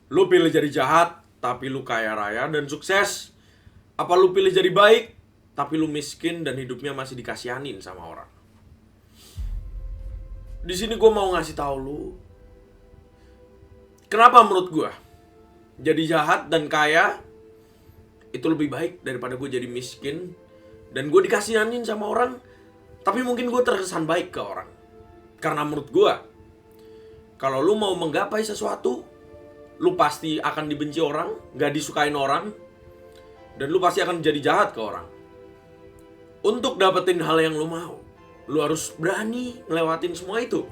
Lu pilih jadi jahat, tapi lu kaya raya dan sukses? Apa lu pilih jadi baik, tapi lu miskin dan hidupnya masih dikasihanin sama orang? Di sini gue mau ngasih tahu lu, kenapa menurut gue jadi jahat dan kaya itu lebih baik daripada gue jadi miskin dan gue dikasihanin sama orang, tapi mungkin gue terkesan baik ke orang. Karena menurut gue, kalau lu mau menggapai sesuatu, lu pasti akan dibenci orang, gak disukain orang, dan lu pasti akan jadi jahat ke orang. Untuk dapetin hal yang lu mau, lu harus berani ngelewatin semua itu.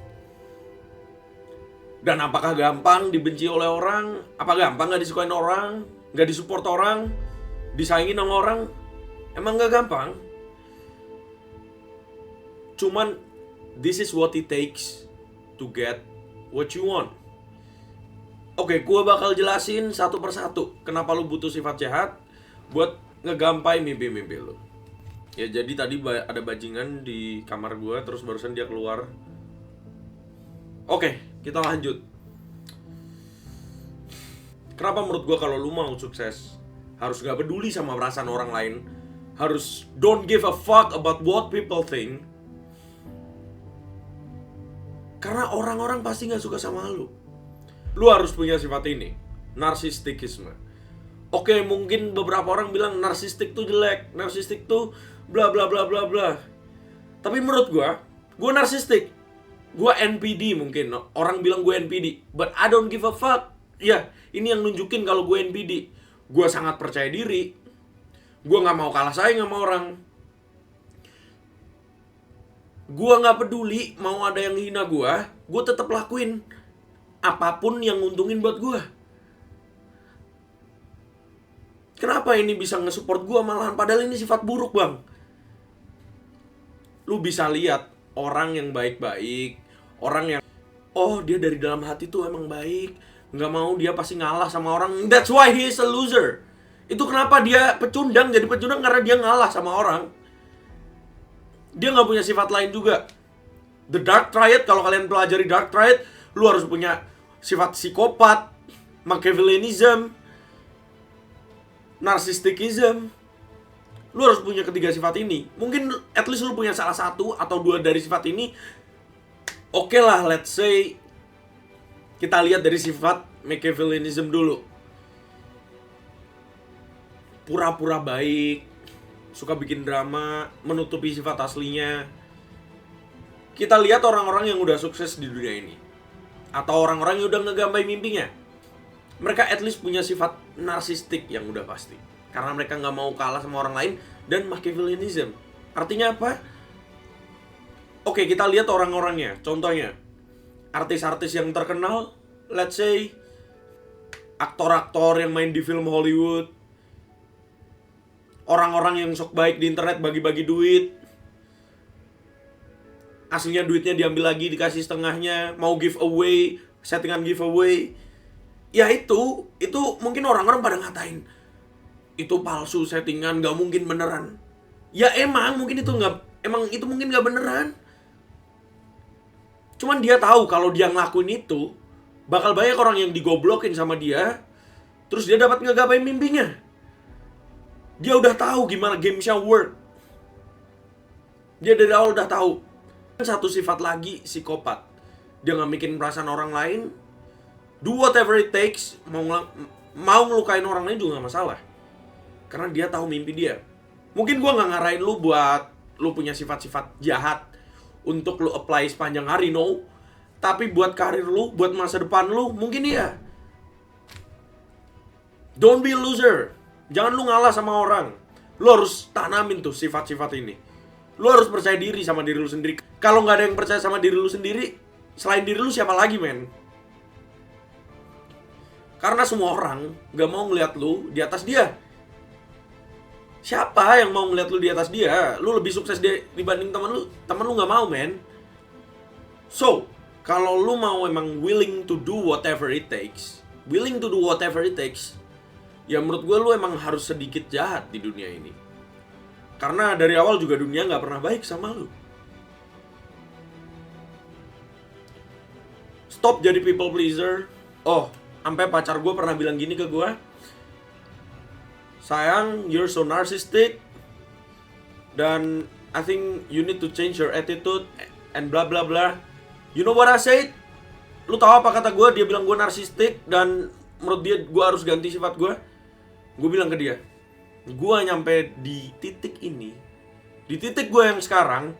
Dan apakah gampang dibenci oleh orang? Apa gampang gak disukain orang? Gak disupport orang? Disayangin sama orang? Emang gak gampang? Cuman this is what it takes to get what you want. Oke, gue bakal jelasin satu persatu kenapa lu butuh sifat jahat buat ngegampai mimpi-mimpi lu. Ya jadi tadi ada bajingan di kamar gue, terus barusan dia keluar. Oke, kita lanjut. Kenapa menurut gue kalau lu mau sukses harus gak peduli sama perasaan orang lain, harus don't give a fuck about what people think? Karena orang-orang pasti gak suka sama lu. Lu harus punya sifat ini, narsistikisme. Oke, mungkin beberapa orang bilang narsistik tuh jelek, narsistik tuh bla bla bla bla bla. Tapi menurut gue narsistik. Gue NPD mungkin. Orang bilang gue NPD, but I don't give a fuck. Ya, ini yang nunjukin kalau gue NPD. Gue sangat percaya diri. Gue gak mau kalah saing sama orang. Gue gak peduli mau ada yang hina gue tetap lakuin apapun yang nguntungin buat gue. Kenapa ini bisa nge-support gue malahan? Padahal ini sifat buruk, bang. Lu bisa lihat orang yang baik-baik, orang yang oh dia dari dalam hati tuh emang baik, gak mau dia pasti ngalah sama orang. That's why he is a loser. Itu kenapa dia pecundang, jadi pecundang karena dia ngalah sama orang. Dia gak punya sifat lain juga. The Dark Triad, kalau kalian pelajari Dark Triad, lu harus punya sifat psikopat, Machiavellianism, narsistikism. Lu harus punya ketiga sifat ini. Mungkin at least lu punya salah satu atau dua dari sifat ini. Oke lah, let's say kita lihat dari sifat Machiavellianism dulu. Pura-pura baik, suka bikin drama, menutupi sifat aslinya. Kita lihat orang-orang yang udah sukses di dunia ini, atau orang-orang yang udah ngegampai mimpinya, mereka at least punya sifat narsistik yang udah pasti. Karena mereka gak mau kalah sama orang lain. Dan Machiavellianism artinya apa? Oke, kita lihat orang-orangnya. Contohnya, artis-artis yang terkenal, let's say aktor-aktor yang main di film Hollywood, orang-orang yang sok baik di internet bagi-bagi duit, aslinya duitnya diambil lagi, dikasih setengahnya, mau giveaway, settingan giveaway. Ya itu mungkin orang-orang pada ngatain, itu palsu, settingan, gak mungkin beneran. Ya emang mungkin itu mungkin gak beneran. Cuman dia tahu kalau dia ngelakuin itu, bakal banyak orang yang digoblokin sama dia, terus dia dapat ngegapai mimpinya. Dia udah tahu gimana gamesnya work. Dia dari awal udah tahu. Satu sifat lagi, psikopat. Dia gak mikirin perasaan orang lain. Do whatever it takes. Mau ngelukain orang lain juga gak masalah. Karena dia tahu mimpi dia. Mungkin gue gak ngarahin lu buat lu punya sifat-sifat jahat untuk lu apply sepanjang hari, no. Tapi buat karir lu, buat masa depan lu, mungkin iya. Don't be a loser. Jangan lu ngalah sama orang. Lu harus tanamin tuh sifat-sifat ini. Lu harus percaya diri sama diri lu sendiri. Kalau gak ada yang percaya sama diri lu sendiri, selain diri lu siapa lagi, men? Karena semua orang gak mau ngeliat lu di atas dia. Siapa yang mau ngeliat lu di atas dia? Lu lebih sukses dibanding teman lu. Teman lu gak mau, men. So, kalau lu mau emang willing to do whatever it takes, ya menurut gue lu emang harus sedikit jahat di dunia ini. Karena dari awal juga dunia gak pernah baik sama lu. Stop jadi people pleaser. Oh, Sampai pacar gue pernah bilang gini ke gue, sayang, you're so narcissistic, dan I think you need to change your attitude and bla bla bla. You know what I said? Lu tahu apa kata gue? Dia bilang gue narsistik dan menurut dia gue harus ganti sifat gue. Gue bilang ke dia, gue nyampe di titik ini, di titik gue yang sekarang,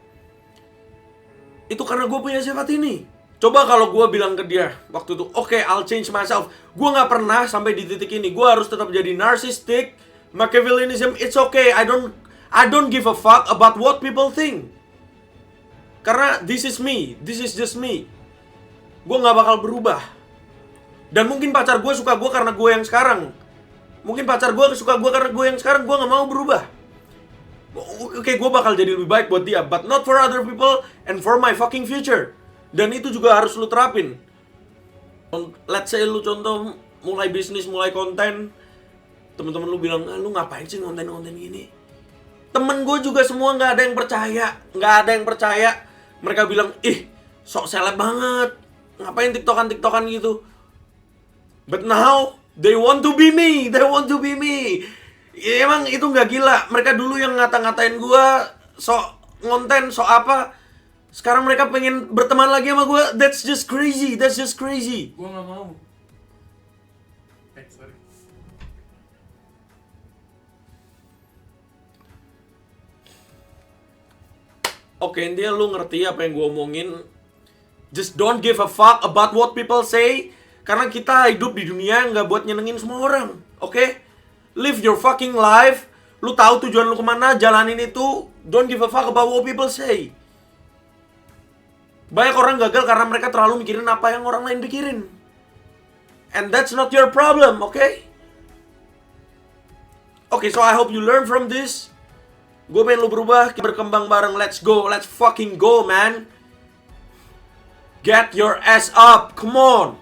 itu karena gue punya sifat ini. Coba kalau gue bilang ke dia waktu itu, okay, I'll change myself. Gue gak pernah sampai di titik ini. Gue harus tetap jadi narcissistic, Machiavellianism, it's okay. I don't give a fuck about what people think. Karena this is me, this is just me. Gue gak bakal berubah. Dan mungkin pacar gue suka gue karena gue yang sekarang. Mungkin pacar gue suka gue karena gue yang sekarang. Gue gak mau berubah. Oke, gue bakal jadi lebih baik buat dia, but not for other people and for my fucking future. Dan itu juga harus lu terapin. Let's say lu contoh mulai bisnis, mulai konten, temen-temen lu bilang, lu ngapain sih konten-konten gini? Temen gue juga semua nggak ada yang percaya, nggak ada yang percaya. Mereka bilang, ih, sok seleb banget, ngapain tiktokan gitu. But now they want to be me, they want to be me. Ya, emang itu nggak gila. Mereka dulu yang ngata-ngatain gue sok ngonten, sok apa. Sekarang mereka pengen berteman lagi sama gue. That's just crazy, that's just crazy. Gue nggak mau. Sorry. Oke, intinya lu ngerti apa yang gue omongin. Just don't give a fuck about what people say. Karena kita hidup di dunia nggak buat nyenengin semua orang. Oke? Live your fucking life. Lu tahu tujuan lu kemana, jalanin itu. Don't give a fuck about what people say. Banyak orang gagal karena mereka terlalu mikirin apa yang orang lain pikirin. And that's not your problem, okay? Okay, so I hope you learn from this. Gue pengen lu berubah, kita berkembang bareng. Let's go, let's fucking go, man. Get your ass up, come on.